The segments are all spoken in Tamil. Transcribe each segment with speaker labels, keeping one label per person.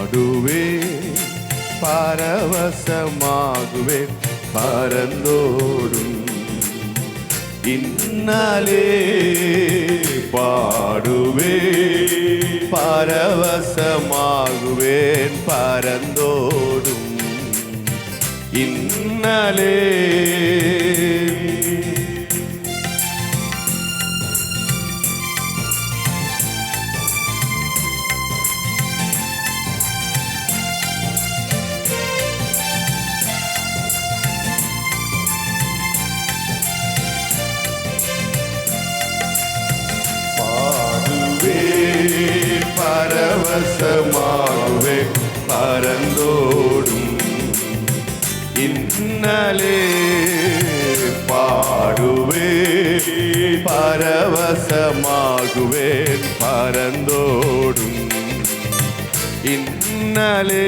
Speaker 1: பாடுவேன் பரவசமாகுவேன் பரந்தோடும் இன்னாலே பாடுவேன் பரவசமாகுவேன் பரந்தோடும் இன்னாலே பரவசமாகுவே பரந்தோடும் இன்னாலே பாடுவே பரவசமாகுவேன் பரந்தோடும் இன்னாலே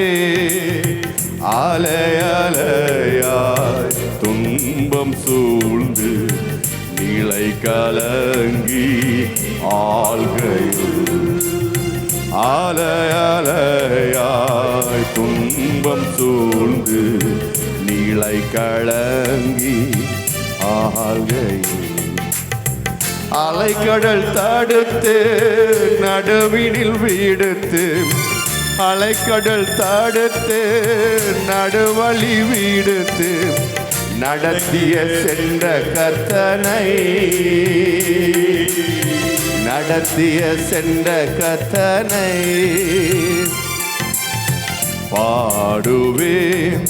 Speaker 1: அலையலையாய் துன்பம் சூழ்ந்து நிலை கலங்கி ஆள்கையில் அலையலையாய் துன்பம் சூழ்ந்து நிலை கலங்கி ஆள்கையில் அலைக்கடல் தடுத்து நடுவினில் வீடுத்து அலைக்கடல் தடுத்து நடுவழி வீடுத்து நடத்திய சென்ற கர்த்தனை நடத்திய சென்ற கர்த்தனை பாடுவேன்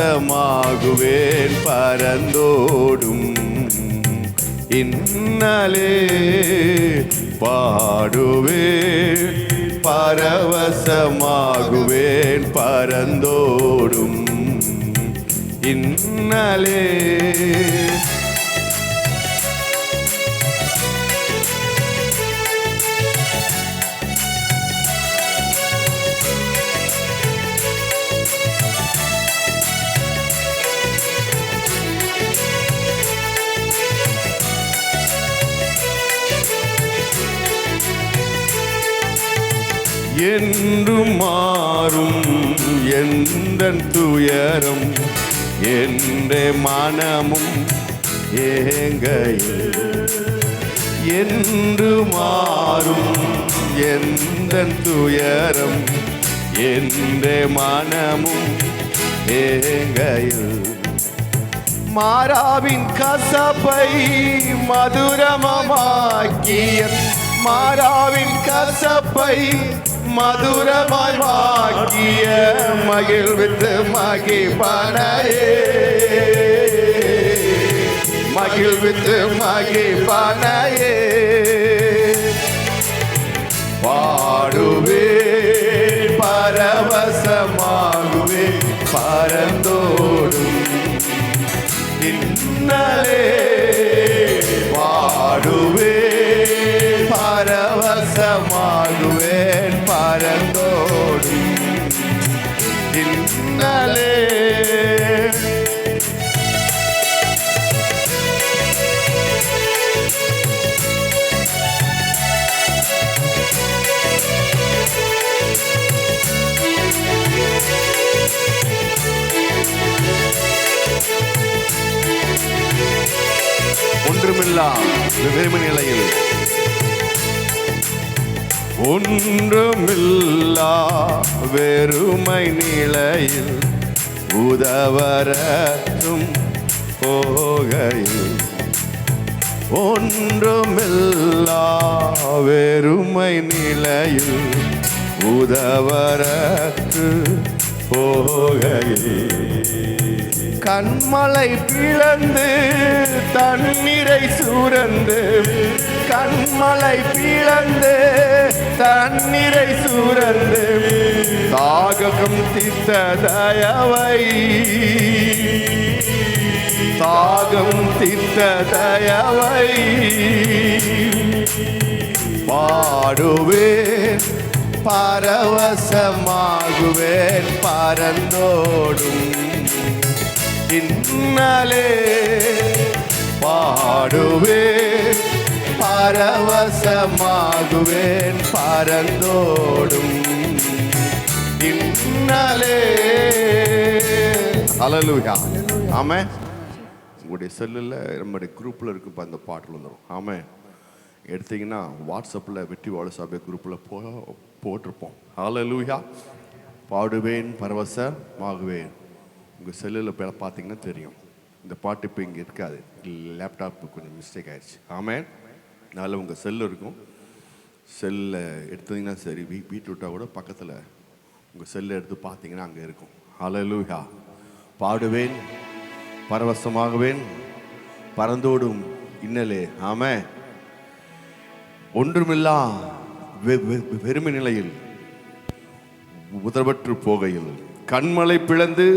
Speaker 1: பரவசமாகுவேன் பரந்தோடும் இன்னாலே பாடுவேன் பரவசமாகுவேன் பரந்தோடும் இன்னாலே என்றும் மாறும் எந்தன் துயரம் என்ற மனமும் ஏங்கையில் என்று மாறும் எந்தன் துயரம் என்ற மனமும் ஏங்கையில் மாறாவின் கசப்பை மதுரமாக்கிய மாறாவின் கசப்பை மதுரமாக்கிய மகிழ்வித்து மகிழ்பனையே மகிழ்வித்து மகிழ்பனையே பாடுவே பரவசமாகுவே பரந்தோடும் இன்னாலே பாடுவே பரவசமாகுவேன் பரந்தோடும் இன்னாலே ஒன்றுமில்லா வெறுமை நிலையில் ஒன்றுமில்லா வெறுமை நிலையில் உதவரற்றும் போகையில் ஒன்றுமில்லா வெறுமை நிலையில் உதவரற்று போகையில் கண்மலை பிளந்து தண்ணீரை சூரந்து கண்மலை பிளந்து தண்ணீரை சூரந்து தாகம் தீர்த்த தயவை தாகம் தீர்த்த தயவை பாடுவேன் பரவசமாகுவேன் பரந்தோடும் இன்னாலே பாடுவேன் பரவசமாகுவேன் பறந்தோடும் இன்னலே. ஹல்லேலூயா. ஆமென். உங்களுடைய செல்லில் நம்முடைய குரூப்பில் இருக்குப்பா இந்த பாட்டில் வந்துடும். ஆமென். எடுத்தீங்கன்னா வாட்ஸ்அப்பில் வெற்றி வாழ சபை குரூப்பில் போட்டிருப்போம். ஹல்லேலூயா. பாடுவேன் பரவசமாகுவேன். உங்கள் செல்லில் பார்த்தீங்கன்னா தெரியும். இந்த பாட்டு இப்போ இங்கே இருக்காது, லேப்டாப் கொஞ்சம் மிஸ்டேக் ஆயிடுச்சு. ஆமென். அதனால் உங்கள் செல்லு இருக்கும். செல்லில் எடுத்தீங்கன்னா சரி, வீட்டு விட்டால் கூட பக்கத்தில் உங்கள் செல்லை எடுத்து பார்த்தீங்கன்னா அங்கே இருக்கும். ஹல்லேலூயா. பாடுவேன் பரவசமாகுவேன் பறந்தோடும் இன்னலே. ஆமென். ஒன்றுமில்லா வெறுமை நிலையில் உதவற்று போகையில் கண்மலை பிளந்து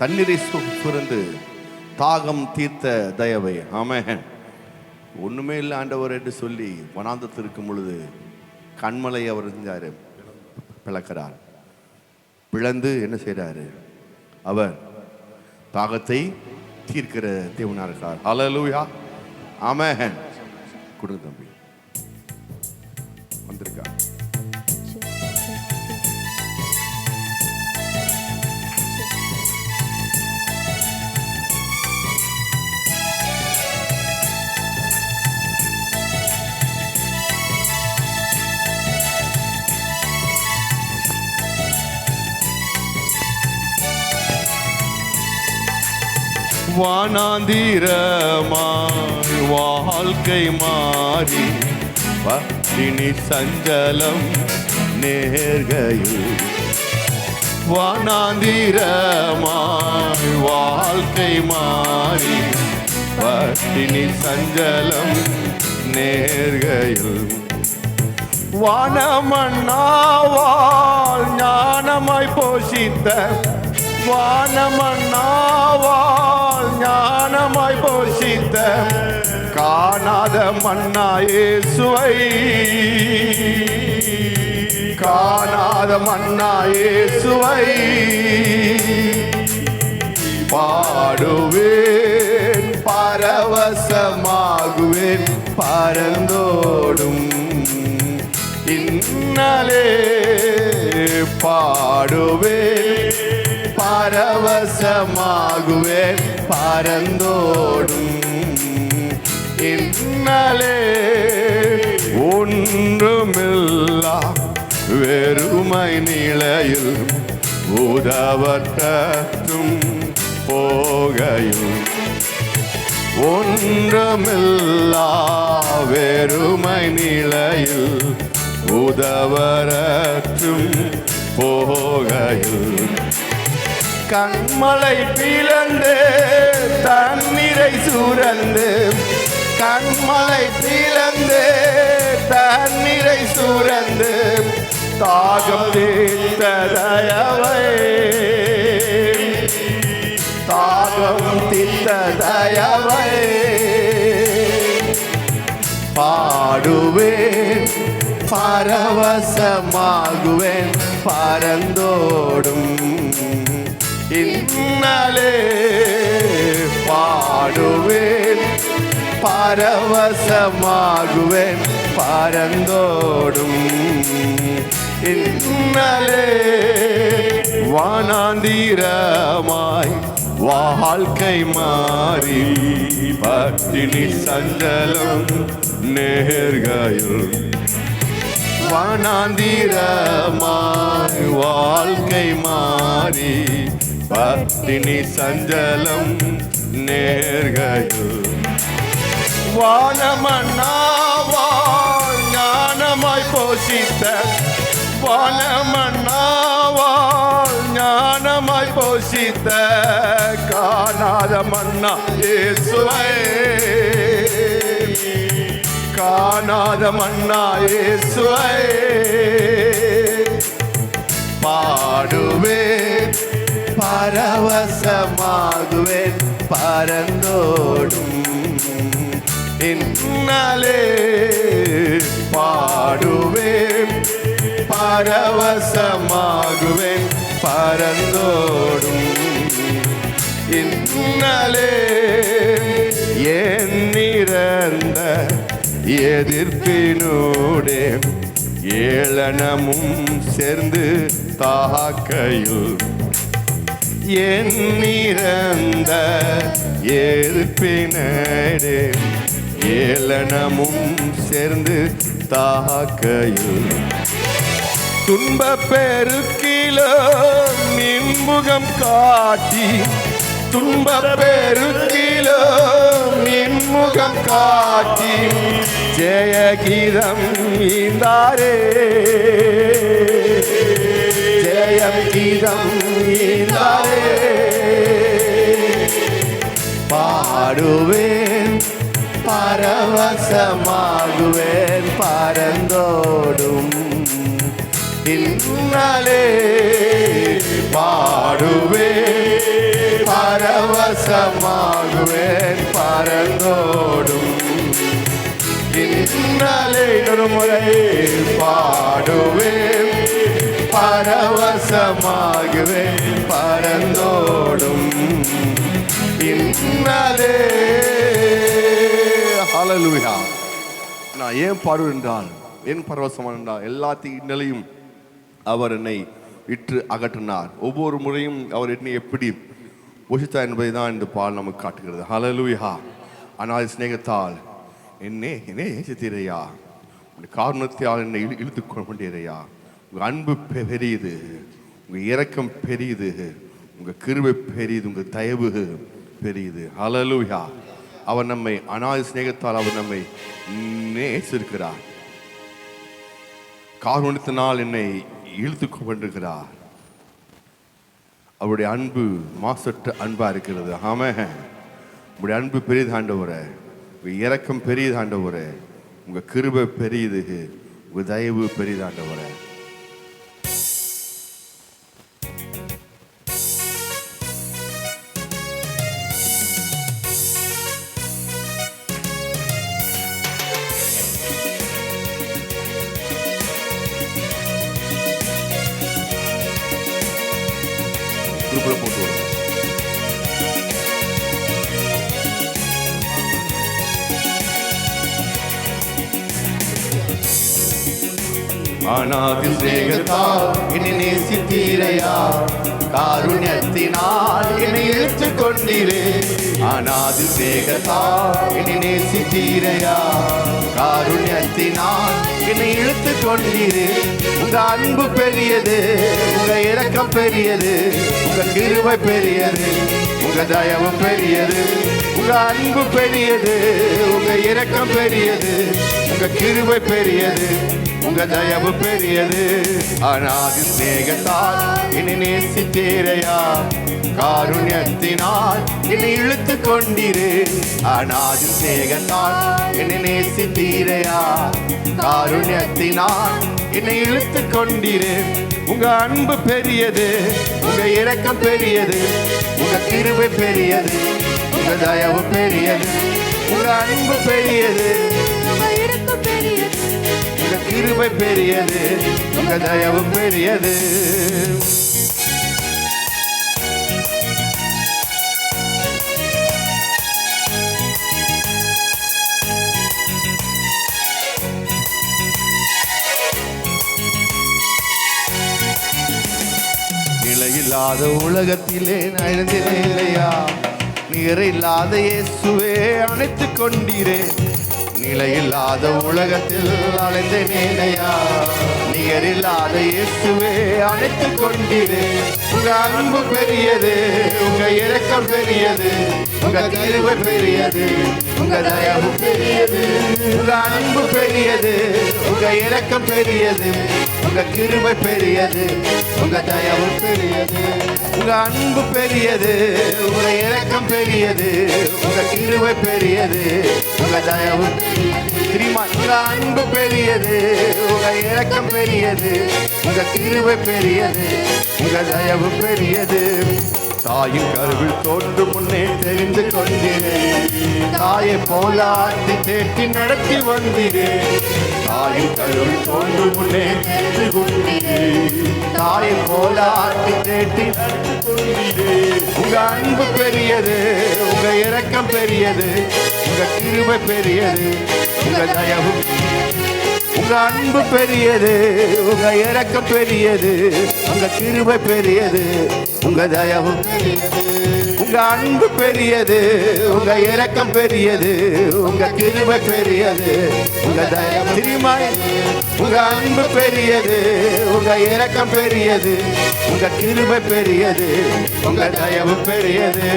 Speaker 1: தண்ணீரை சுரந்து தாகம் தீர்த்த தயவை. ஆமென். ஒன்றுமே இல்லை ஆண்டவர் என்று சொல்லி வனாந்தத்தில் இருக்கும் பொழுது கண்மலை அவர் செஞ்சார், பிளக்கிறார். பிளந்து என்ன செய்கிறாரு? அவர் தாகத்தை தீர்க்கிற தேவனா இருக்கார். ஹல்லேலூயா. ஆமென். கொடுங்க தம்பி, வந்திருக்கா. வானாந்திரமாய் வாழ்க்கை மாறி பட்டினி சஞ்சலம் நேர்கையில். வானாந்திரமாய் வாழ்க்கை மாறி பட்டினி சஞ்சலம் நேர்கையில். வானமன்னாவால் ஞானமாய் போஷித்த வானமன்னாவால் ஞானமாய் போஷித்த காணாத மன்னா இயேசுவை, காணாத மன்னா இயேசுவை பாடுவேன் பரவசமாகுவேன் பறந்தோடும் இன்னலே. பாடுவேன் பரவசமாகுவேன் பறந்தோடும் இன்னலே. ஒன்றுமில்லா வெறுமை நிலையில் உதவற்றும் போகையில். ஒன்றுமில்லா வெறுமை நிலையில் உதவற்றும் போகையில் கண்மலை பிளந்து தண்ணீரை சுரந்து, கண்மலை பிளந்து தண்ணீரை சுரந்து தாகம் தீர்த்த தயவை, தாகம் தீர்த்த தயவை பாடுவேன் பரவசமாகுவேன் பறந்தோடும் இன்னலே. பாடுவேன் பரவசமாகுவேன் பறந்தோடும் இன்னலே. வானாந்திரமாய் வாழ்க்கை மாறி பட்டினி சஞ்சலம் நேர்கையில். வானாந்திரமாய் வாழ்க்கை மாறி பட்டினி சஞ்சலம் நேர்கையில். வானமன்னாவால் ஞானமாய் போஷித்த வானமன்னாவால் ஞானமாய் போஷித்த காணாத மன்னா இயேசுவை, காணாத மன்னா இயேசுவை பாடுவேன் பரவசமாகுவேன் பறந்தோடும் இன்னலே. பாடுவேன் பரவசமாகுவேன் பறந்தோடும் இன்னலே. என் நிறந்த எதிர்ப்பினோடே ஏளனமும் சேர்ந்து தாக்கையில் என் நிறந்த எதிர்ப்பினோடே ஏளனமும் சேர்ந்து தாக்கையில் துன்ப பெருக்கிலோ நின்முகம் காட்டி துன்ப பெருக்கிலோ நின்முகம் காட்டி ஜெயகீதம் ஈந்தாரே ஜெயம் கீதம் ஈந்தாரே பாடுவேன் பரவசமாகுவேன் பரந்தோடும் இன்னாலே பாடுவேன் பரவசமாகுவேன் பரந்தோடும் இன்னாலே ஒரு முறை பாடுவேன் பரவசமாகுவேன் பரந்தோடும் இன்னாலே. ஹல்லேலூயா. நான் ஏன் பாடுவேன் என்றால் ஏன் பரவசமான என்றால் எல்லாத்தையும் இன்னலையும் அவர் என்னை விற்று அகற்றினார். ஒவ்வொரு முறையும் அவர் என்னை எப்படி போஷித்தார் என்பதை தான் இந்த பால் நமக்கு காட்டுகிறது. ஹல்லேலூயா. ஆனால் சிநேகத்தால் என்னை நேசித்தீரையா, காரணத்தால் என்னை இழுத்து கொண்டீரையா. உங்கள் அன்பு பெரியது, உங்கள் இரக்கம் பெரியது, உங்கள் கிருபை பெரியது, உங்கள் தயவு பெரியது. ஹல்லேலூயா. அவர் நம்மை அநாத சிநேகத்தால் அவர் நம்மை நேசித்திருக்கிறார். காரணத்தினால் என்னை இழுத்து கொண்டிருக்கிறார். அவருடைய அன்பு மாசற்ற அன்பா இருக்கிறது. ஆமென். உங்களுடைய அன்பு பெரியது ஆண்டவரே, உங்க இரக்கம் பெரியது ஆண்டவரே, உங்க கிருபை பெரியது, உங்க தயவு பெரியது ஆண்டவரே. குரூப்ல போட்டு விடுங்க. அநாதி சிநேகத்தால் என்னை நேசித்தீரையா, காருண்யத்தினால் என்னை இழுத்துக் கொண்டீரே. அநாதி சிநேகத்தால் என்னை நேசித்தீரையா, காருண்யத்தினால் என்னை இழுத்துக் கொண்டீரே. உங்க அன்பு பெரியது, உங்க இரக்கம் பெரியது, உங்க கிருபை பெரியது, உங்க தயவு பெரியது. உங்க அன்பு பெரியது, உங்க இரக்கம் பெரியது, உங்க கிருபை பெரியது, உங்க தயவு பெரியது. அநாதி சிநேகத்தால் என்னை நேசித்தீரையா, காருண்யத்தினால் என்னை இழுத்துக் கொண்டீரே. அநாதி சிநேகத்தால் என்னை நேசித்தீரையா, காருண்யத்தினால் என்னை இழுத்துக் கொண்டீரே. உங்க அன்பு பெரியது, உங்க இரக்கம் பெரியது, உங்க கிருபை பெரியது, உங்க தயவு பெரியது. உங்க அன்பு பெரியது, உங்க இரக்கம் பெரியது, உங்க கிருபை பெரியது, உங்க தயவு பெரியது. நிலையில்லாத உலகத்திலே நான் இருந்தேன் இல்லையா, நிகரில்லாத இயேசுவே அணைத்துக் கொண்டீரே. நிலையில்லாத உலகத்தில் அலைந்தேனையா, நிகரில்லாத இயேசுவே அணைத்துக் கொண்டீரே. உங்க அன்பு பெரியது, உங்க இரக்கம் பெரியது, உங்க கிருபை பெரியது, உங்க தயவு பெரியது. உங்க அன்பு பெரியது, உங்க இரக்கம் பெரியது, உங்க கிருபை பெரியது, உங்க தயவு பெரியது. உங்க அன்பு பெரியது, உங்க இரக்கம் பெரியது, உங்க கிருபை பெரியது, உங்க தயவு தெரியுமா. உங்க அன்பு பெரியது, உங்க இரக்கம் பெரியது, உங்க கிருபை பெரியது, உங்க தயவு பெரியது. தாயின் கருவில் தோன்று முன்னே தெரிந்து கொண்டீரே, தாயை போல ஆட்டி தேட்டி நடத்தி வந்தீரே. தாயின் கருவில் தோன்று முன்னே தெரிந்து கொண்டீரே, தாயை போல ஆட்டி தேட்டி நடத்தி கொண்டீரே. உங்க அன்பு பெரியது, உங்க இரக்கம் பெரியது, உங்க கிருபை பெரியது, உங்க தயவு, உங்க அன்பு பெரியது, உங்க இரக்கம் பெரியது, உங்க கிருபை பெரியது, உங்க தயவு பெரியது. உங்க அன்பு பெரியது, உங்க இரக்கம் பெரியது, உங்க கிருபை பெரியது, உங்க தயவு தெரியுமா? உங்க அன்பு பெரியது, உங்க இரக்கம் பெரியது, உங்க கிருபை பெரியது, உங்க தயவு பெரியது.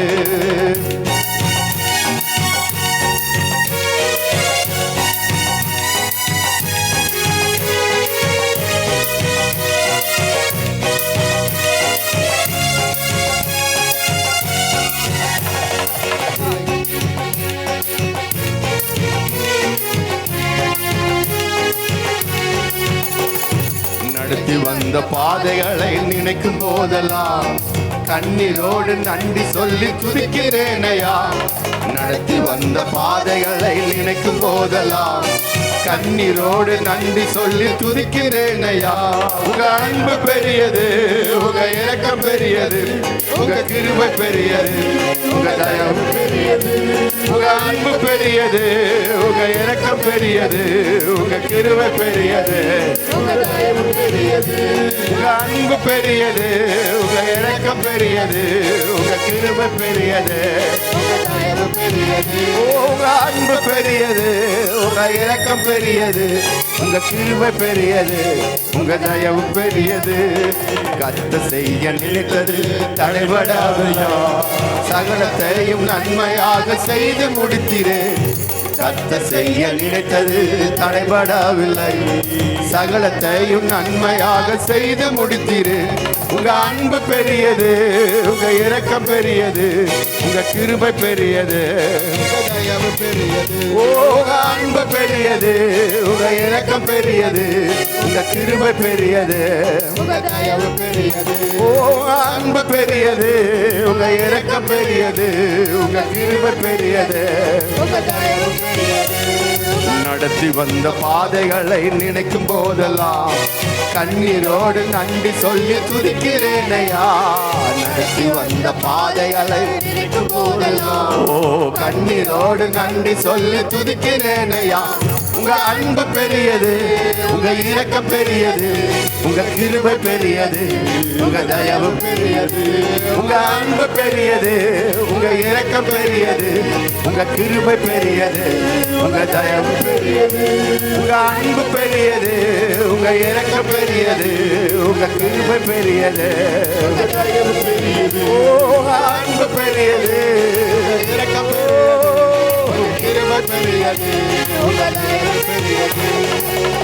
Speaker 1: நடத்தி வந்த பாதைகளை நினைக்கும் போதெல்லாம் கண்ணீரோடு நன்றி சொல்லி துதிக்கிறேனையா. நடத்தி வந்த பாதைகளை நினைக்கும் போதெல்லாம் கண்ணீரோடு நன்றி சொல்லி துதிக்கிறேனையா. உங்க அன்பு பெரியது, உங்க இரக்கம் பெரியது, உங்க கிருபை பெரியது, உங்க தயவு பெரியது. உங்க அன்பு பெரியது, உங்க இரக்கம் பெரியது, உங்க கிருபை பெரியது, உங்க தயவு பெரியது. உங்க அன்பு பெரியது, உங்க இரக்கம் பெரியது, உங்க கிருபை பெரியது, உங்க தயவு பெரியது. உங்க அன்பு பெரியது, உங்க இரக்கம் பெரியது, உங்க கிருபை பெரியது, உங்க தயவு பெரியது. கத்த செய்ய நினைத்தது தடைபடாதையா, சகலத்தையும் நன்மையாக செய்து முடித்தீரேன். கத்த செய்ய நினைத்தது தடைபடவில்லை, சகலத்தையும் நன்மையாக செய்து முடித்தீரேன். உங்க அன்பு பெரியது, உங்க இரக்கம் பெரியது, உங்க கிருபை பெரியது, உங்க தயவு பெரியது. உங்க அன்பு பெரியது, உங்க இரக்கம் பெரியது, உங்க கிருபை பெரியது, உங்க தயவு பெரியது. உங்க அன்பு பெரியது, உங்க இரக்கம் பெரியது, உங்க கிருபை பெரியது, உங்க தயவு பெரியது. நடத்தி வந்த பாதைகளை நினைக்கும் போதெல்லாம் கண்ணீரோடு நன்றி சொல்லி துதிக்கிறேனையா. நடத்தி வந்த பாதைகளை நினைக்கும் போதெல்லாம் கண்ணீரோடு நன்றி சொல்லி துதிக்கிறேனையா. உங்க அன்பு பெரியது, உங்க இரக்கம் பெரியது, உங்க கிருபை பெரியது, உங்க தயவு பெரியது. உங்க அன்பு பெரியது, உங்க இரக்கம் பெரியது, உங்க கிருபை பெரியது, உங்க தயவு பெரியது. உங்க அன்பு பெரியது, உங்க இரக்கம் பெரியது, உங்க கிருபை பெரியது, உங்க தயவு பெரியது. உங்க அன்பு பெரியது, இரக்கம் கிருபை பெரியது, உங்க தயவு பெரியது.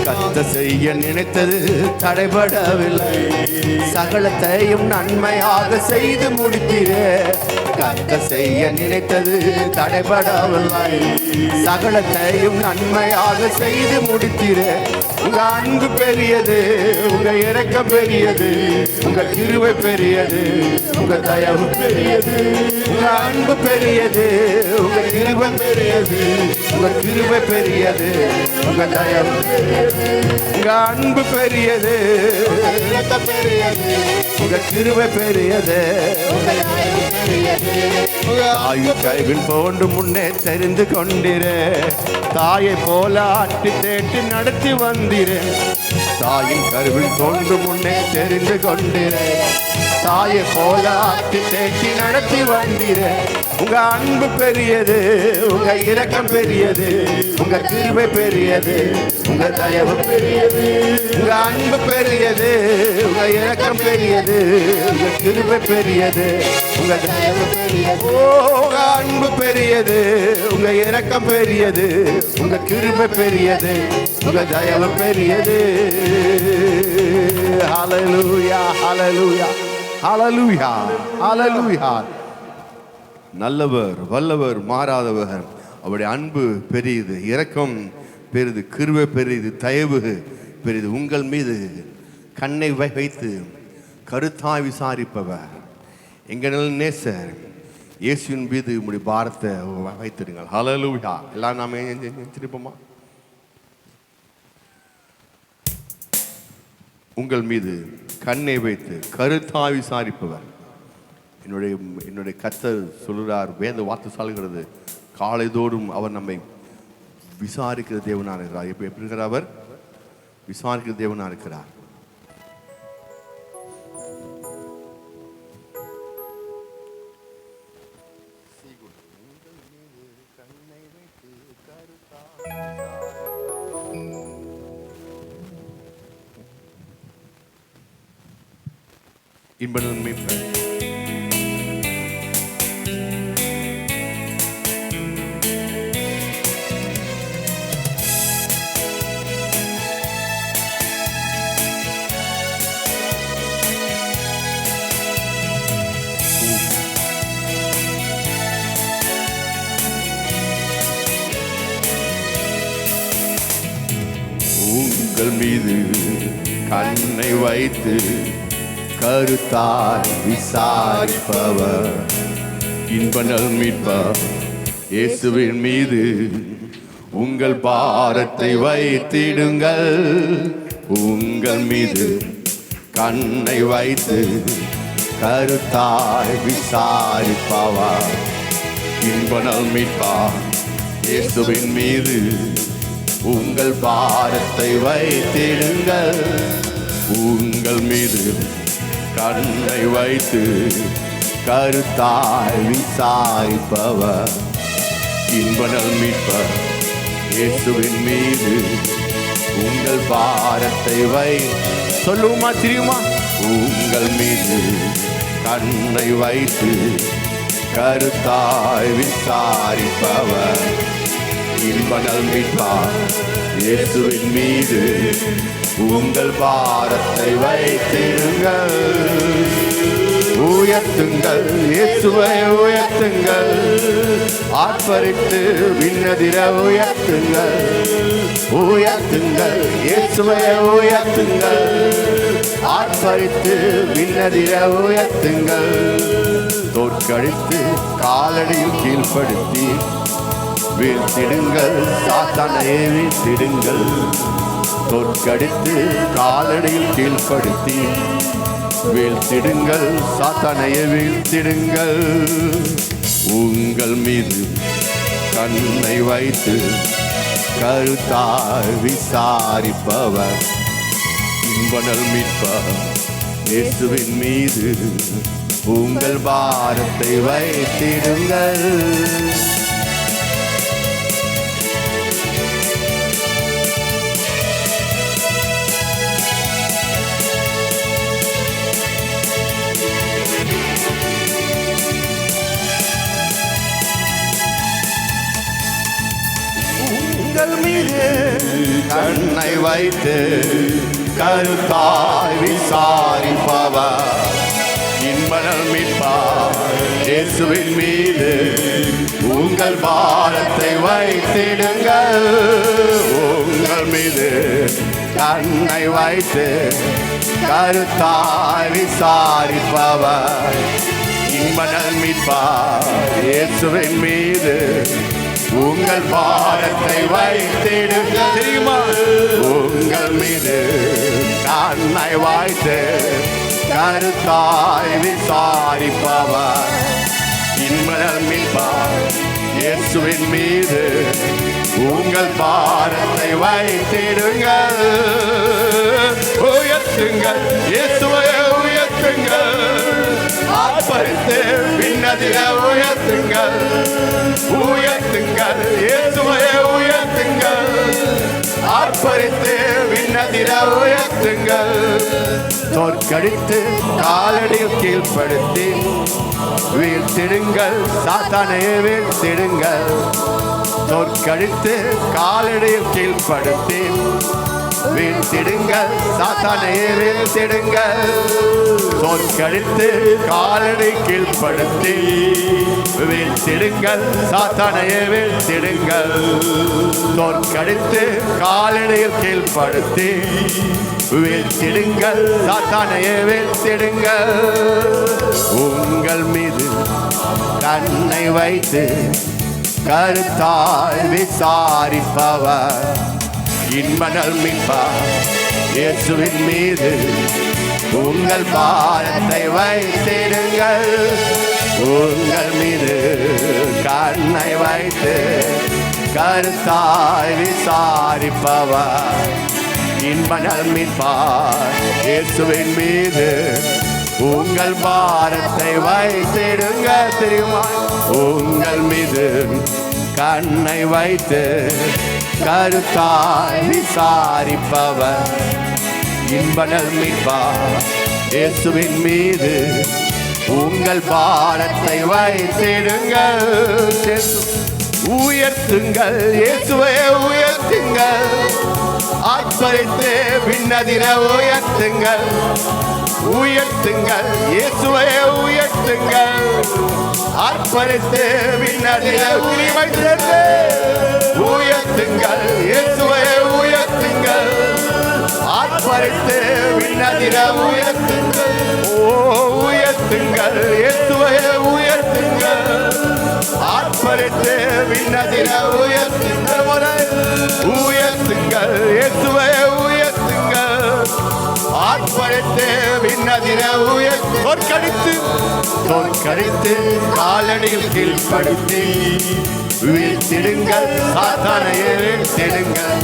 Speaker 1: கத்த செய்ய நினைத்தது தடைபடவில்லை, சகலத்தையும் நன்மையாக செய்து முடித்தீரே. கத்த செய்ய நினைத்தது தடைபடவில்லை, சகலத்தையும் நன்மையாக செய்து முடித்தீரே. உங்க அன்பு பெரியது, உங்க இரக்கம் பெரியது, உங்க கிருபை பெரியது, உங்க தயவு பெரியது. உங்க அன்பு பெரியது, உங்க கிருபை பெரியது, உங்க கிருபை பெரியது, உங்க தயவு பெரியது. உங்க அன்பு பெரியது, உங்க இரக்கம் பெரியது, உங்க கிருபை பெரியது, உங்க தயவு பெரியது. தாயு கைவில் போன்று முன்னே தெரிந்து கொண்டிரே, தாயை போல ஆட்டி தேட்டி நடத்தி வந்திரேன். தாயின் கருவில் தோன்று முன்னே தெரிந்து கொண்டிரேன், தாயை போல ஆட்டி தேட்டி நடத்தி வந்திரேன். உங்க அன்பு பெரியது, உங்க இரக்கம் பெரியது, உங்க கிருபை பெரியது, உங்க தயவு பெரியது. உங்க அன்பு பெரியது, உங்க இரக்கம் பெரியது, உங்க கிருபை பெரியது, உங்க தயவு பெரியது. உங்க அன்பு பெரியது, உங்க இரக்கம் பெரியது, உங்க கிருபை பெரியது, உங்க தயவு பெரியது. ஹல்லேலூயா, ஹல்லேலூயா, ஹல்லேலூயா, ஹல்லேலூயா. நல்லவர், வல்லவர், மாறாதவர். அவருடைய அன்பு பெரியது, இரக்கம் பெரிது, கிருபை பெரிது, தயவு பெரிது. உங்கள் மீது கண்ணை வைத்து கருத்தாய் விசாரிப்பவர் எங்கள் நேசர் இயேசுவின் மீது உங்களுடைய பாரத்தை வைத்திருங்கள். ஹல்லேலூயா. எல்லாம் நாம நினைச்சிருப்போமா? உங்கள் மீது கண்ணை வைத்து கருத்தாய் விசாரிப்பவர். என்னுடைய கர்த்தர் சொல்கிறார், வேத வார்த்தை சொல்கிறது, காலைதோறும் அவர் நம்மை விசாரிக்கிற தேவனா இருக்கிறார். எப்படி இருக்கிறார்? அவர் விசாரிக்கிற தேவனா இருக்கிறார். இன்ப நன்மை உங்கள் மீது கண்ணை வைத்து கருத்தாய் விசாரிப்பவர் இன்பநல் மீட்பர் இயேசுவின் மீது உங்கள் பாரத்தை வைத்திடுங்கள். உங்கள் மீது கண்ணை வைத்து கருத்தாய் விசாரிப்பவர் இன்பநல் மீட்பர் இயேசுவின் மீது உங்கள் பாரத்தை வைத்திடுங்கள். உங்கள் மீது கண்ணை வைத்து கருத்தாய் விசாரிப்பவர் இன்பநல் மீட்பர் இயேசுவின் மீது உங்கள் பாரத்தை சொல்லுமா தெரியுமா? உங்கள் மீது கண்ணை வைத்து கருத்தாய் விசாரிப்பவர் இன்பநல் மீட்பர் இயேசுவின் மீது உங்கள் பாரத்தை வைத்திடுங்கள். உயர்த்துங்கள், இயேசுவை உயர்த்துங்கள், ஆர்ப்பரித்து விண்ணதிர உயர்த்துங்கள். உயர்த்துங்கள், இயேசுவை உயர்த்துங்கள், ஆர்ப்பரித்து விண்ணதிர உயர்த்துங்கள். தோற்கடித்து காலடியில் கீழ்ப்படுத்தி வீழ்த்திடுங்கள், சாத்தானையே வீழ்த்திடுங்கள். தோற்கடித்து காலடியில் கீழ்ப்படுத்தி வீழ்த்திடுங்கள், சாத்தானையே வீழ்த்திடுங்கள். உங்கள் மீது கண்ணை வைத்து கருத்தாய் விசாரிப்பவர் இன்பநல் மீட்பர் இயேசுவின் மீது உங்கள் பாரத்தை வைத்திடுங்கள். மீது கண்ணை வைத்து கருத்தாய் விசாரிப்பவர் இன்பநல் மீட்பர் இயேசுவின் மீது உங்கள் பாரத்தை வைத்திடுங்கள். உங்கள் மீது கண்ணை வைத்து கருத்தாய் விசாரிப்பவர் இன்பநல் மீட்பர் இயேசுவின் மீது உங்கள் பாரத்தை வைத்திடுங்கள். தெரியுமா? உங்கள் மீது கண்ணை வைத்து கருத்தாய் விசாரிப்பவர் இன்பநல் மீட்பர் இயேசுவின் மீது உங்கள் பாரத்தை வைத்திடுங்கள். உயர்த்துங்கள், இயேசுவை உயர்த்துங்கள், ஆர்ப்பரித்து விண்ணதிர உயர்த்துங்கள். உயர்த்துங்கள், இயேசுவை உயர்த்துங்கள், ஆர்ப்பரித்து விண்ணதிர உயர்த்துங்கள். தோற்கடித்து காலடியில் கீழ்ப்படுத்தி வீழ்த்திடுங்கள், சாத்தானையே வீழ்த்திடுங்கள். தோற்கடித்து காலடியில் கீழ்ப்படுத்தி வீழ்த்திடுங்கள், சாத்தானையே வீழ்த்திடுங்கள். தோற்கடித்து காலடி கீழ்ப்படுத்தி வீழ்த்திடுங்கள், சாத்தானையே வீழ்த்திடுங்கள். தோற்கடித்து காலடியில் கீழ்ப்படுத்தி வீழ்த்திடுங்கள், சாத்தானையே வீழ்த்திடுங்கள். உங்கள் மீது கண்ணை வைத்து கருத்தாய் விசாரிப்பவர் இன்பநல் மீட்பர் இயேசுவின் மீது உங்கள் பாரத்தை வைத்திடுங்கள். உங்கள் மீது கண்ணை வைத்து கருத்தாய் விசாரிப்பவர் இன்ப நல்மீட்பார் இயேசுவின் மீது உங்கள் பாரத்தை வைத்திடுங்க. தெரியுமா? உங்கள் மீது கண்ணை வைத்து கருத்தாய் விசாரிப்பவர் இன்ப நல்மீட்பார் இயேசுவின் மீது உங்கள் பாரத்தை வைத்திடுங்கள். உயர்த்துங்கள், இயேசுவை உயர்த்துங்கள், ஆர்ப்பரித்து விண்ணதிர உயர்த்துங்கள். உயர்த்துங்கள், இயேசுவை உயர்த்துங்கள், ஆர்ப்பரித்து விண்ணதிர உரிமைத்திருந்து உயர்த்துங்கள். இயேசுவை உயர்த்துங்கள், ஆர்ப்பரித்து விண்ணதிர உயர்த்துங்கள். ஓ உயர்த்துங்கள், இயேசுவை உயர்த்துங்கள், ஆர்ப்பரித்து விண்ணதிர உயர்த்துங்கள். உயர்த்துங்கள், இயேசுவை உயர்த்துங்கள், ஆர்ப்பரித்து விண்ணதிர உயர்த்து. தோற்கடித்து காலடியில் கீழ்ப்படுத்தி வீழ்த்திடுங்கள், சாத்தானையே வீழ்த்திடுங்கள்.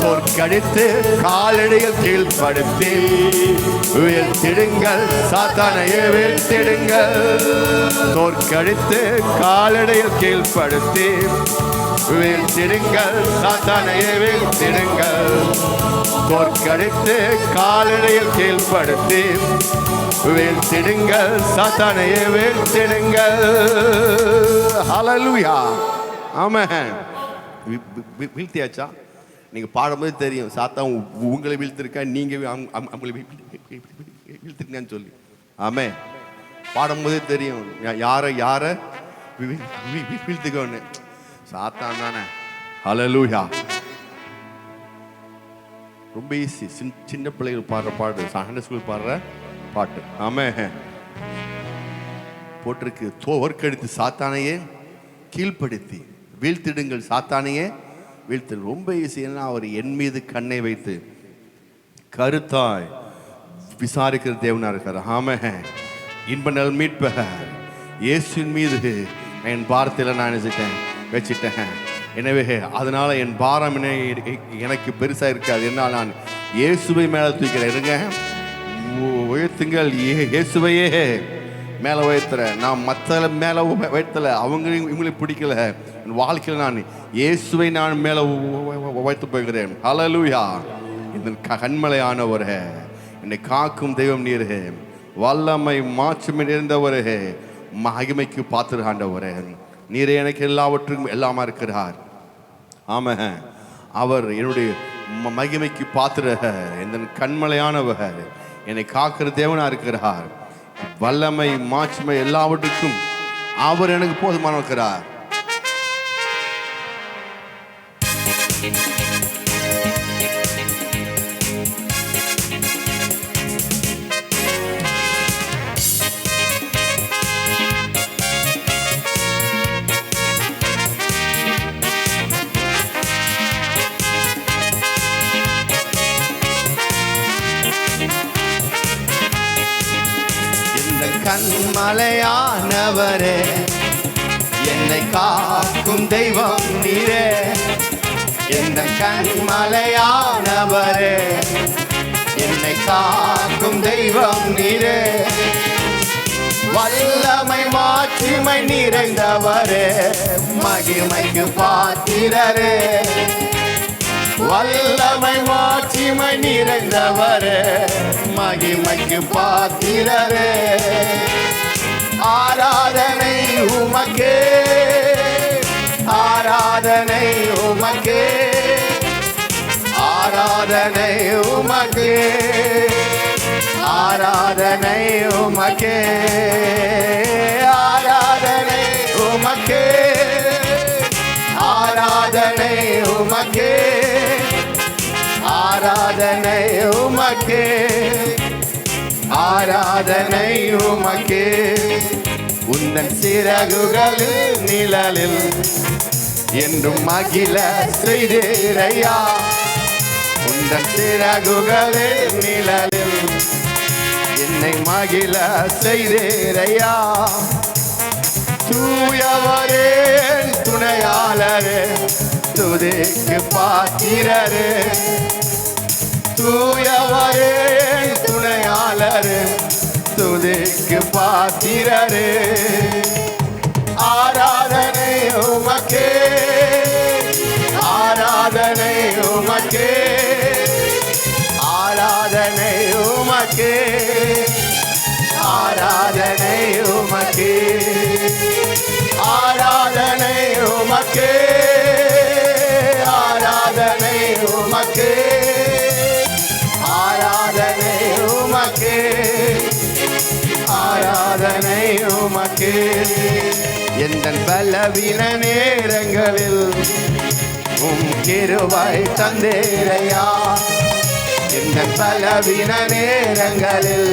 Speaker 1: தோற்கடித்து காலடியில் கீழ்ப்படுத்தி வீழ்த்திடுங்கள், சாத்தானையே வீழ்த்திடுங்கள். தோற்கடித்து காலடியில் கீழ்ப்படுத்தி வீழ்த்திடுங்கள், சாத்தானையே வீழ்த்திடுங்கள். தோற்கடித்து காலடியில் கீழ்ப்படுத்தி வீழ்த்திடுங்கள், சாத்தானையே வீழ்த்திடுங்கள். ஹல்லேலூயா. ஆமென். வீழ்த்தியாச்சா? நீங்கள் பாடும்போது தெரியும் சாத்தான் உங்களை வீழ்த்திருக்கா, நீங்கள் அவங்களை வீழ்த்திருக்கான்னு சொல்லி. ஆமென். பாடும்போதே தெரியும் யாரை வீழ்த்துக்கோன்னு. சாத்தான் தானே. ஹல்லேலூயா. ரொம்ப ஈஸி. சின்ன பிள்ளைகள் பாடுற பாட்டு, சண்டே ஸ்கூல் பாடுற பாட்டு. ஆமென். போட்டிருக்கு, தோற்கடித்து சாத்தானையே கீழ்ப்படுத்தி வீழ்த்திடுங்கள், சாத்தானையே வீழ்த்து. ரொம்ப ஈஸி. ஏன்னா அவர் என் மீது கண்ணை வைத்து கருத்தாய் விசாரிக்கிற தேவனா இருக்கார். ஆமென். இன்ப நல் மீட்பர் இயேசுவின் மீது என் பாரத்தில் நான் வச்சுட்டேன். எனவே அதனால என் பாரம் எனக்கு பெருசா இருக்காது. என்னால் நான் இயேசுவை மேலே தூக்கிறேன். இருங்க, உயர்த்துங்கள், இயேசுவையே மேலே உயர்த்துற. நான் மற்ற மேலே உயர்த்தலை, அவங்களையும் இவங்களையும் பிடிக்கல. என் வாழ்க்கையில் நான் இயேசுவை நான் மேலே உயர்த்து போகிறேன். ஹல்லேலூயா. இந்த கண்மலையானவரே, என்னை காக்கும் தெய்வம் நீரே, வல்லமை மாட்சிமை நிறைந்தவரே, மகிமைக்கு பாத்திர ஆண்டவரே, நீரே எனக்கு எல்லாவற்றுக்கும் எல்லாமா இருக்கிறார். ஆமாம், அவர் என்னுடைய மகிமைக்கு பாத்திர, இந்த கண்மலையானவர், என்னை காக்கிற தேவனா இருக்கிறார். வல்லமை மாட்சிமை எல்லாவற்றுக்கும் அவர் எனக்கு போதுமான இருக்கிறார். கண்மலையானவரே, என்னை காக்கும் தெய்வம் நீரே. எந்த கண்மலையானவரே, என்னை காக்கும் தெய்வம் நீரே. வல்லமை மாட்சிமை நிறைந்தவரே, மகிமைக்கு பாத்திரரே. வல்லமை மாட்சிமை நிறைந்தவரே, மகிமைக்கு பாத்திரரே. ஆராதனை உமக்கே, ஆராதனை உமக்கே, ஆராதனை உமக்கே, ஆராதனை உமக்கே, ஆராதனை உமக்கே, ஆராதனை உமக்கே, ஆராதனை உமக்கே, ஆராதனை உமக்கே. உந்தன் சிறகுகளில் நிழலில் என்றும் மகிழ செய்தீரையா. உந்தன் சிறகுகளில் நிழலில் என்னை மகிழ செய்தீரையா. தூயவரே துணையாளரே துதிக்கு பாத்திரரே தூயவரே துணையாளரே துதிக்கு பாத்திரரே ஆராதனை உமக்கே ஆராதனை உமக்கே ஆராதனை உமக்கே ஆராதனை உமக்கே ஆராதனை உமக்கே ஆராதனை உமக்கே ஆராதனை உமக்கே ஆராதனை உமக்கே எந்தன் பலவீன நேரங்களில் கிருபை தந்தேரையா எந்தன் பலவீன நேரங்களில்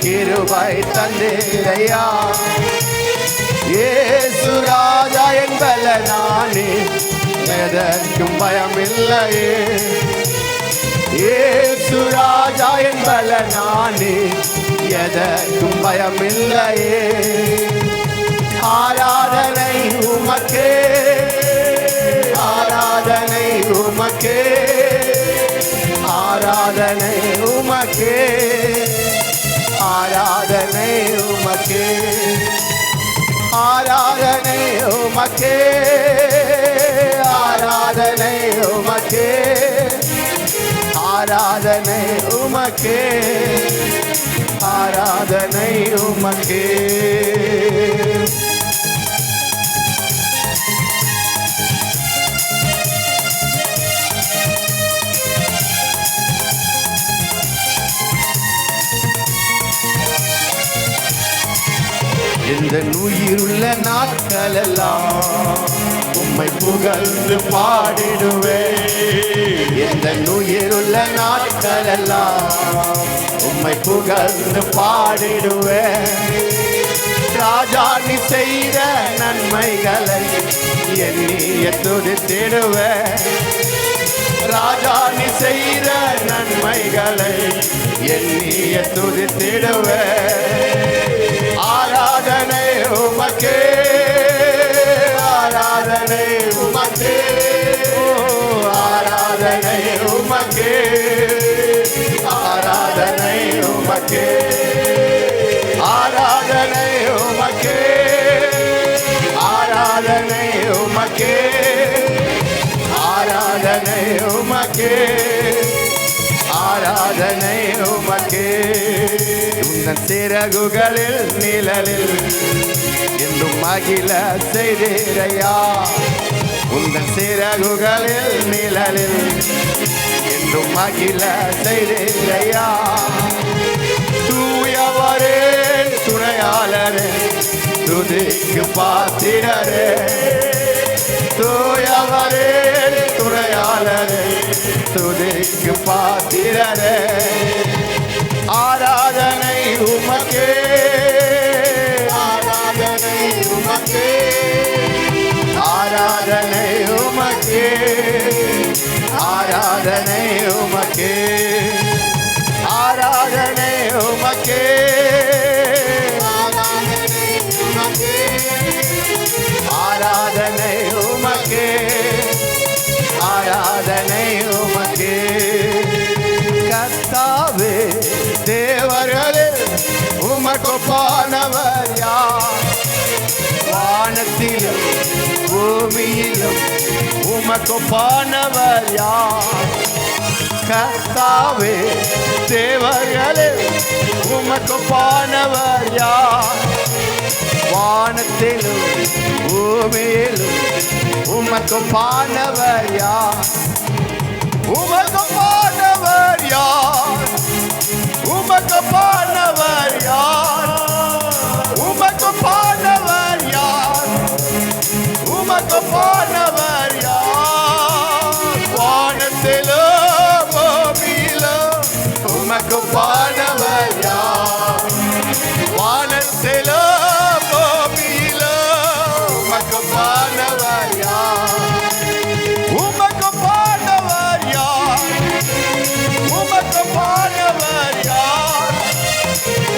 Speaker 1: கிருபை தந்தேரையா இயேசு ராஜா என்பல நானே எதற்கும் பயமில்லையே இயேசு ராஜா என்பல நானே எதற்கும் பயமில்லையே ஆராதனை உமக்கே ஆராதனை உமக்கே ஆராதனை உமக்கே ஆராதனை உமக்கே ஆராதனை உமக்கே ஆராதனை உமக்கே ஆராதனை உமக்கே ஆராதனை உமக்கே இந்த உயிருள்ள நாட்களெல்லாம் உம்மை புகழ்ந்து பாடிடுவேன் இந்த உயிருள்ள நாட்களெல்லாம் உம்மை புகழ்ந்து பாடிடுவேன் ராஜா நீ செய்த நன்மைகளை எண்ணிய துதித்திடுவேன் ராஜா நீ செய்த நன்மைகளை எண்ணிய துதித்திடுவேன் ஆராதனை உமக்கே ஆராதனை உமக்கே ஆராதனை உமக்கே ஆராதனை உமக்கே ஆராதனை உமக்கே ஆராதனை உமக்கே ஆராதனை உமக்கே ஆராதனை உமக்கே உந்தன் சிறகுகளில் நிழலில் என்றும் மகிழ செய்தீரையா உந்தன் சிறகுகளில் நிழலில் என்றும் மகிழ செய்தீரையா தூயவரே துணையாளரே துதிக்கு பாத்திரரே தூயவரே துணையாளரே துதிக்கு பாத்திரரே ஆராதனை உமக்கே ஆராதனை உமக்கே ஆராதனை உமக்கே ஆராதனை உமக்கே ஆராதனை உமக்கே ஆராதனை உமக்கே ஆராதனை உமக்கே கர்த்தாவே தேவர்களே உமக்கொப்பானவர் யார் வானத்திலும் பூமியிலும் உமக்கொப்பானவர் யார் கர்த்தாவே தேவர்களே உமக்கொப்பானவர் யார் வானத்திலும் பூமியிலும் உமக்கொப்பானவர் யார் உமக்கொப்பானவர் யார் உமக்கொப்பானவர் யார் உமக்கொப்பானவர் யார் உமக்கொப்பானவர் யார் வானத்திலும் பூமியிலும் உமக்கொப்பானவர் யார் வானத்திலும் பூமியிலும் உமக்கொப்பானவர் யார் உமக்கொப்பானவர் யார் உமக்கொப்பானவர் யார்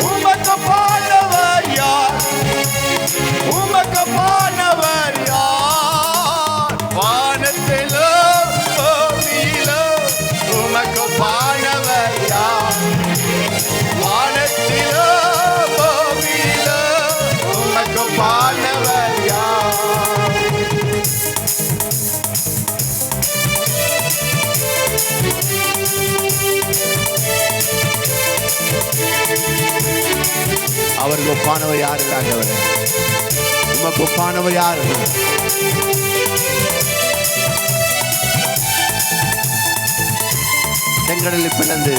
Speaker 1: உமக்கொப்பானவர் யார் அவருக்கு ஒப்பானவர் யாரு ஆண்டவரே? உமக்கு ஒப்பானவர் யாரு? செங்கடலில் பிளந்து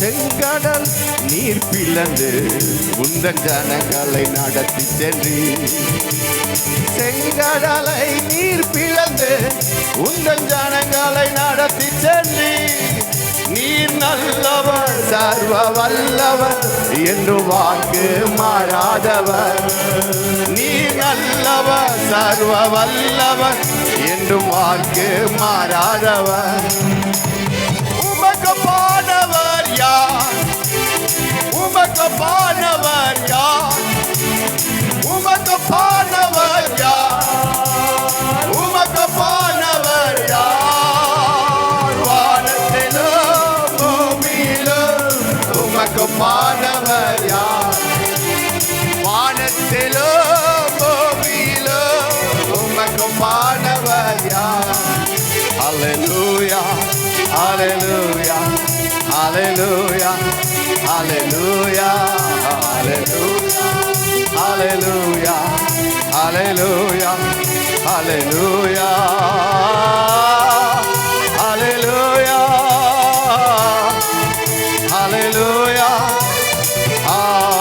Speaker 1: செங்கடல் நீர் பிளந்து உந்தன் ஜனங்களை நடத்தி சென்றி. செங்கடலை நீர் பிளந்து உந்தன் ஜனங்களை நடத்தி சென்றி. நீர் நல்லவர் சர்வ வல்லவர் என்று வாக்கு மாறாதவர். நீர் நல்லவர் சர்வ வல்லவர் என்று வாக்கு மாறாதவர். உமக்கு பானவர் யார்? உமக்கு பானவர் யார்? உமக்கு பானவர் யார்? உமக்கு பானவர் யார்? வானத்திலும் பூமியிலும் உமக்கு பானவர் யார்? வானத்திலும் பூமியிலும் உமக்கு பானவர் யார்? Hallelujah, hallelujah, hallelujah, hallelujah, hallelujah, hallelujah, hallelujah, hallelujah, hallelujah, hallelujah,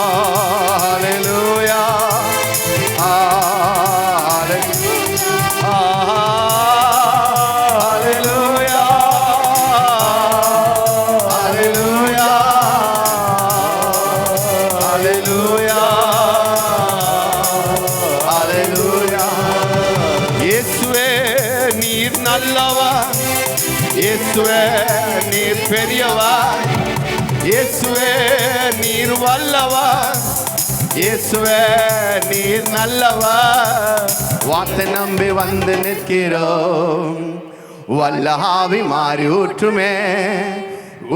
Speaker 1: hallelujah, இயேசுவே நீர் பெரியவர். இயேசுவே நீர் வல்லவர். இயேசுவே நீர் நல்லவர். வார்த்தை நம்பி வந்து நிற்கிறோம். வல்ல ஆவி மாறி ஊற்றுமே.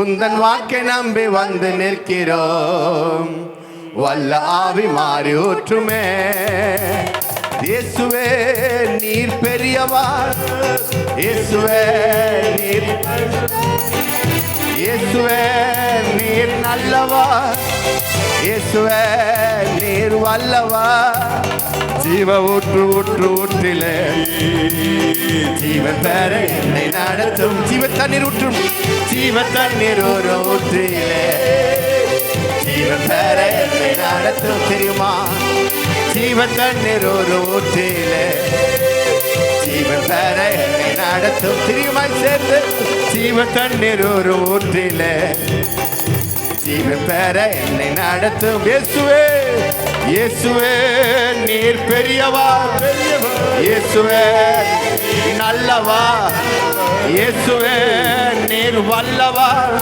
Speaker 1: உந்தன் வாக்கை நம்பி வந்து நிற்கிறோம். வல்ல ஆவி மாறி ஊற்றுமே. இயேசுவே நீர் பெரியவர். இயேசுவே நீர் இயேசுவே நீர் நல்லவர். இயேசுவே நீர் வல்லவர். ஜீவ ஊற்று ஊற்று ஊற்றிலே ஜீவன் பெற என்னை நடத்தும். ஜீவ தண்ணீர் ஊற்றும். ஜீவ தண்ணீர் ஒரு ஊற்றிலே ஜீவன் பெற என்னை நடத்தும். தெரியுமா? ஜீவ தண்ணீர் ஒரு ஊற்றிலே ஜீவன் பெற என்னை நடத்தும். தெரியுமா? சேர்ந்து ஜீவ தண்ணீர் ஒரு ஊற்றிலே ஜீவன் பெற என்னை நடத்தும். இயேசுவே இயேசுவே நீர் பெரியவர். இயேசுவே நல்லவர். இயேசுவே நீர் வல்லவர்.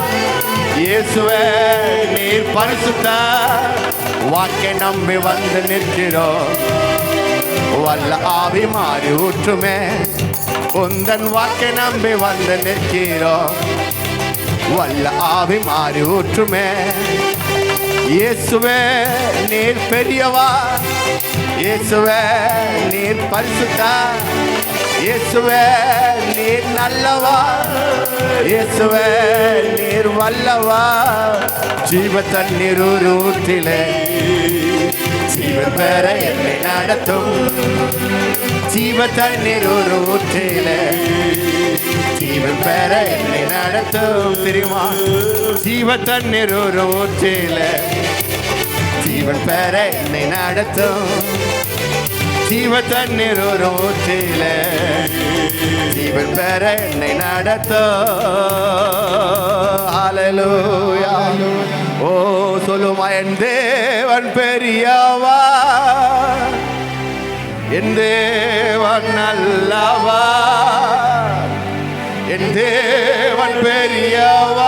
Speaker 1: இயேசுவே நீர் பரிசுத்தர். வாக்கை நம்பி வந்து நிற்கிறோம். வல்ல ஆவி மாறி ஊற்றுமே. உந்தன் வாக்கை நம்பி வந்து நிற்கிறோம். வல்ல ஆவி மாறி ஊற்றுமே. இயேசுவே நீர் பெரியவர். இயேசுவே நீர் பரிசுத்தர். இயேசுவே நீர் நல்லவர். இயேசுவே நீர் வல்லவர். ஜீவ தண்ணீர் ஒரு ஊற்றிலே ஜீவன் பெற என்னை நடத்தும். ஜீவ தண்ணீர் ஒரு ஊற்றிலே ஜீவன் பெற என்னை நடத்தும். தெரியுமா? ஜீவ தண்ணீர் ஒரு ஊற்றிலே ஜீவன் பெற என்னை நடத்தும். ஜீவ தண்ணீர் ஒரு ஊற்றிலே ஜீவன் பெற என்னை நடத்தும். ஹல்லேலூயா. ஓ சொல்லுமா? என் தேவன் பெரியவர். என் தேவன் நல்லவர். என் தேவன் பெரியவர்.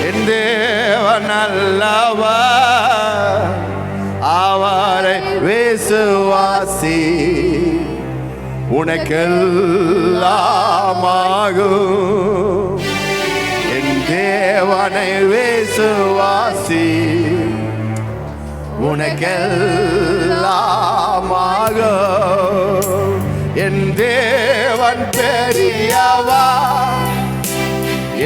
Speaker 1: என் தேவன் நல்லவர். அவரை விசுவாசி உனக்கெல்லாமாகும். என் தேவனை விசுவாசி உனக்கெல்லாமாகும். என் தேவன் பெரியவர்.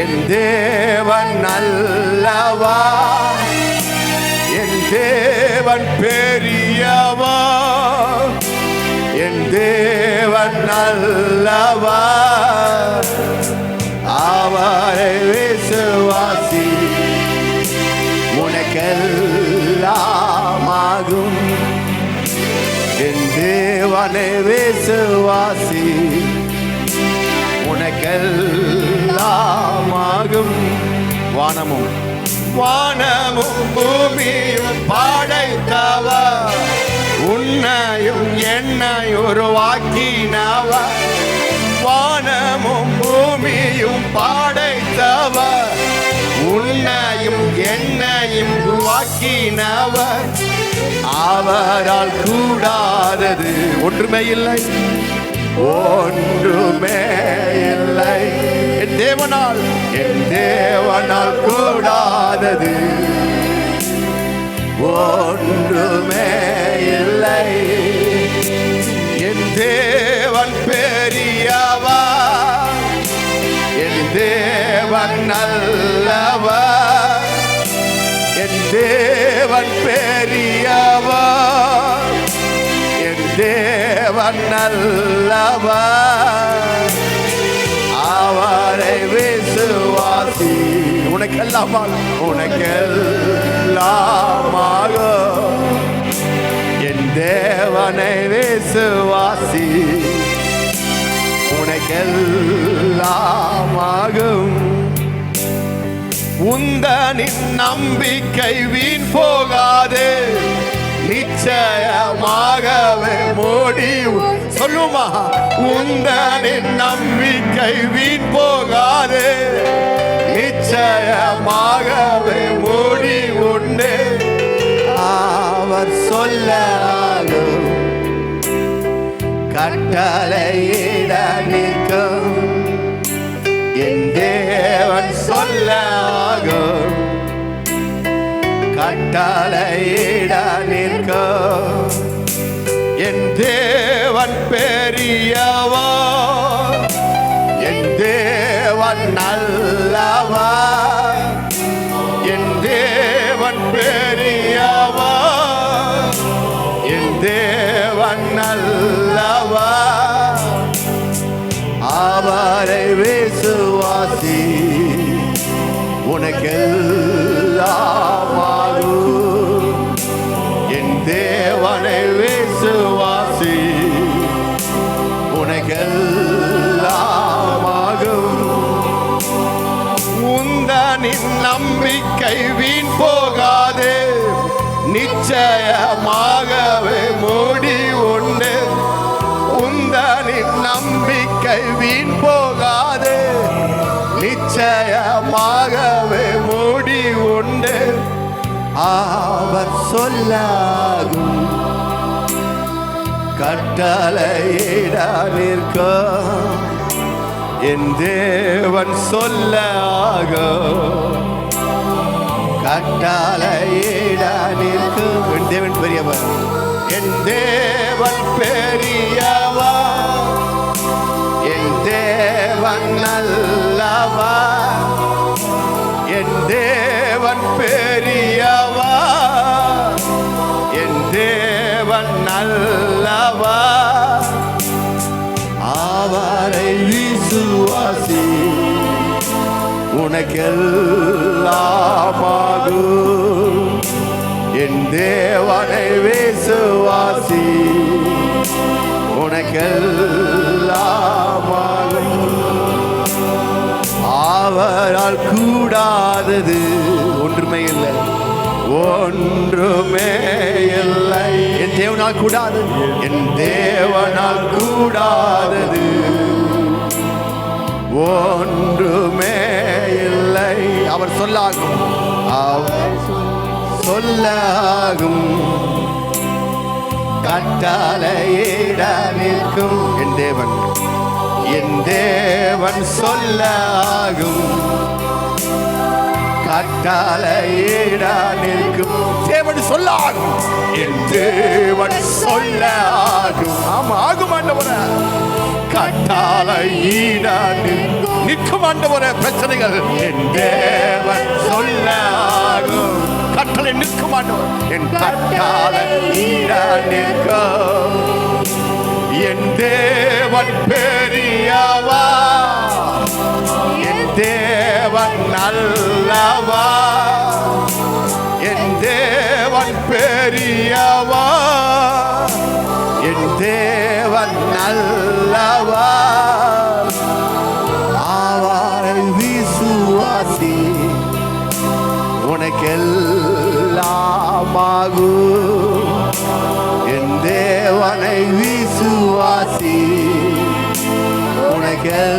Speaker 1: என் தேவன் நல்லவர். தேவன் பெரியவர், என் தேவன் நல்லவர், அவரை விசுவாசி உனக்கெல்லாம் ஆகும். என் தேவனை விசுவாசி உனக்கெல்லாம் ஆகும். வானமும் வானமும் பூமியும் படைத்தவர், உன்னையும் என்னை உருவாக்கினவர். வானமும் பூமியும் படைத்தவர், உன்னையும் என்னையும் உருவாக்கினவர். அவரால் கூடாதது ஒன்றுமே இல்லை, ஒன்றுமே இல்லை. என் தேவனால், என் தேவனால் கூடாதது ஒன்றுமே இல்லை. என் தேவன் பெரியவர், என் தேவன் நல்லவர், என் தேவன் பெரியவர், என் தேவன் நல்லவர், அவரை விசுவாசி உனக்கெல்லாம் உனக்கெல்லாம். என் தேவனை விசுவாசி உனக்கெல்லாம் ஆகும். உந்தனின் நம்பிக்கை வீண் போகாது, நிச்சயமாகவே முடிவு. சொல்லுமா, உந்தனின் நம்பிக்கை வீண் போகாது, நிச்சயமாகவே முடிவுண்டு. அவர் சொல்லாகும், கட்டளையிட நிற்கும். என் தேவன் சொல்லாகும், கட்டளையிட நிற்கும். என் தேவன் பெரியவர், என் தேவன் நல்லவர், என் தேவன் பெரியவர், என் தேவன் நல்லவர், அவரை விசுவாசி உனக்கெல்லாம் ஆகும். என் தேவனை விசுவாசி உனக்கெல்லாம் ஆகும். உந்தனின் நம்பிக்கை வீண் போகாது, நிச்சயமாகவே முடிவுண்டு. உந்தனின் நம்பிக்கை வீண் போகாது, நிச்சயமாகவே முடிவுண்டு. அவர் சொல்லாகும், கட்டளையிட நிற்கும். என் தேவன் சொல்லாகும், கட்டளையிட நிற்கும். என் தேவன் பெரியவர், என் தேவன் பெரியவர், என் தேவன் நல்லவர், என் தேவன் பெரியவர், என் தேவன் நல்லவர், அவரை விசுவாசி உனக்கெல்லாம் ஆகும். என் தேவனை விசுவாசி உனக்கெல்லாம் ஆகும். அவரால் கூடாதது ஒன்றுமே இல்லை, ஒன்றுமே இல்லை. என் தேவனால் கூடாது, என் தேவனால் கூடாதது ஒன்றுமே இல்லை. அவர் சொல்லாகும், அவர் சொல்லாகும், கட்டளையிட நிற்கும். என் தேவன், என் தேவன் சொல்லாகும், கட்டளையிட நிற்கும். தேவன் சொல்லாகும், என் தேவன் சொல்லாகும். ஆமா, ஆகும் ஆண்டவரே. கட்டாலை ஈடாண்டு நிற்கும் ஆண்டவரே. பிரச்சனைகள் என் தேவன் சொல்லாகும். கட்டளை நிற்கும் ஆண்டவர். என் கட்டாலை ஈடாண்டிருக்கும். என் தேவன் பெரியவா, என் தேவன் நல்லவா, என் தேவன் பெரியவா, என் தேவன் நல்லவா. அவரை விசுவாசி, உனக்கெல்லாமாகும். என் தேவனை விசுவாசி, உனக்கெல்லாமாகும்.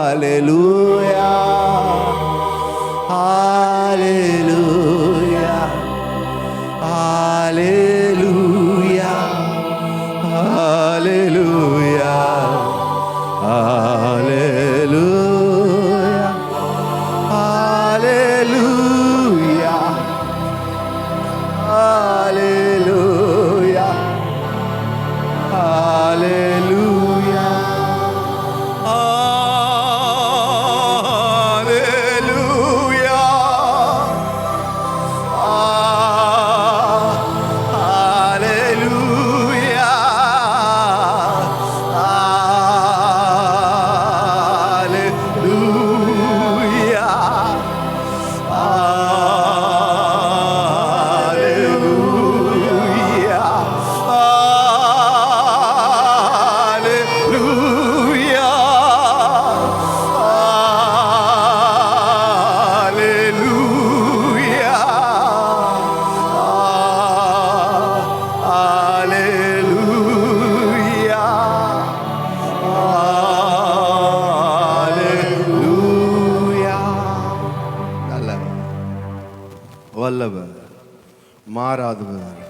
Speaker 1: ஹல்லேலூயா, ஹல்லேலூயா, ஹல்லேலூயா, ஹல்லேலூயா, ஹல்லேலூயா, ஹல்லேலூயா, ஹல்லேலூயா, ஹல்லேலூயா, ஹல்லேலூயா, ஹல்லேலூயா, வல்லவர், மாறாதவர்,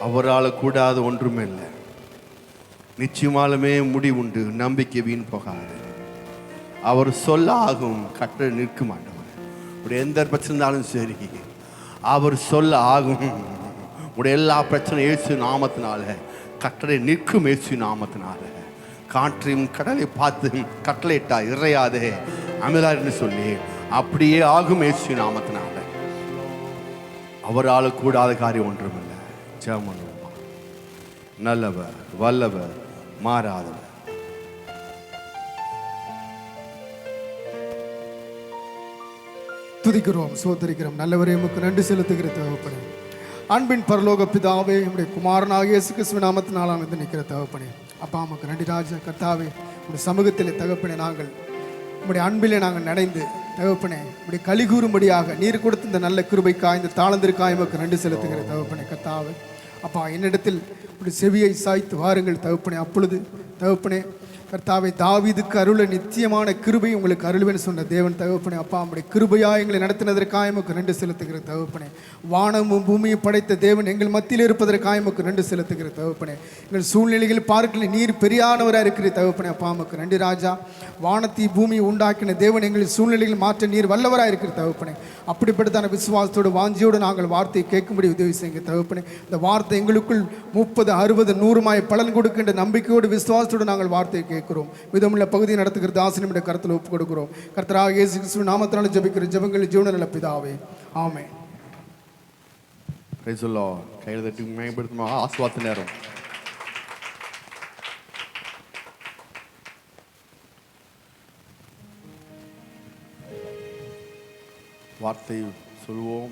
Speaker 1: அவரால் கூடாத ஒன்றுமே இல்லை. நிச்சயமாலுமே முடிவுண்டு, நம்பிக்கை வீண் போகாது. அவர் சொல்ல ஆகும், கட்டளை நிற்கும் ஆண்டவர். உடைய எந்த பிரச்சனை இருந்தாலும் சரி, அவர் சொல்ல ஆகும். உடைய எல்லா பிரச்சனையும் இயேசு நாமத்தினால கட்டளை நிற்கும். இயேசு நாமத்தினால காற்றையும் கடலை பார்த்து கட்டளையிட்டா இறையாதே அமிலார்னு சொல்லி அப்படியே ஆகும். இயேசு நாமத்தினால அவரால் கூடாத காரியம் ஒன்றுமில்லை. ஜெபம் பண்ணுவோம். நல்லவர், வல்லவர், மாறாதவர்.
Speaker 2: துதிக்கிறோம், சோதரிக்கிறோம். நல்லவரே, உமக்கு நன்றி செலுத்துகிற தகப்பனே. அன்பின் பரலோக பிதாவே, உம்முடைய குமாரனாகிய இயேசு கிறிஸ்துவின் நாமத்தினால் வந்து நிற்கிற தகப்பனே. அப்பா, உமக்கு நன்றி ராஜா. கர்த்தாவே, உடைய சமூகத்திலே தகப்பனே, நாங்கள் உம்முடைய அன்பிலே நாங்கள் நடைந்து தகப்பனே, உடைய களி கூறும்படியாக நீர் கொடுத்த இந்த நல்ல கிருபைக்காய், இந்த தாளந்திற்காய் உமக்கு நன்றி செலுத்துகிற தகப்பனே. கர்த்தாவே, அப்பா, என்னிடத்தில் உடைய செவியை சாய்த்து வாருங்கள் தகப்பனே. அப்பொழுது தகப்பனே கர்த்தாவை, தாவீதுக்கு அருள நித்தியமான கிருபை உங்களுக்கு அருள்வேன்னு சொன்ன தேவன் தகப்பனே. அப்பா, நம்முடைய கிருபையாக எங்களை நடத்தினதற்காக எமக்கு நன்றி செலுத்துகிற தகப்பனே. வானமும் பூமியை படைத்த தேவன் எங்கள் மத்தியில் இருப்பதற்காக எமக்கு நன்றி செலுத்துகிற தகப்பனே. எங்கள் சூழ்நிலைகள் பார்க்கல நீர் பெரியானவராக இருக்கிற தகப்பனே. அப்பா, எமக்கு நன்றி ராஜா. வானத்தை பூமியை உண்டாக்கின தேவன் எங்கள் சூழ்நிலைகள் மாற்ற நீர் வல்லவராக இருக்கிற தகப்பனே. அப்படிப்பட்டதான விசுவாசத்தோடு வாஞ்சியோடு நாங்கள் வார்த்தையை கேட்கும்படி உதவி செய்யுங்க தகப்பனே. இந்த வார்த்தை எங்களுக்குள் 30, 60, 100 பலன் கொடுக்கின்ற நம்பிக்கையோடு விசுவாசத்தோடு நாங்கள் வார்த்தையை கேட்கிறோம். விதமுள்ள பகுதியை நடத்துகிற தாசனுடைய கருத்தில் ஒப்புக் கொடுக்கிறோம். கர்த்தராகிய இயேசு கிறிஸ்துவின் நாமத்தினால ஜெபிக்கிற ஜெபங்கள் ஜீவனுள்ள பிதாவே, ஆமென்.
Speaker 1: Praise the Lord. கையில் தட்டி மேம்படுத்துமா ஆசீர்வாத நேரம். வார்த்தை சொல்வோம்.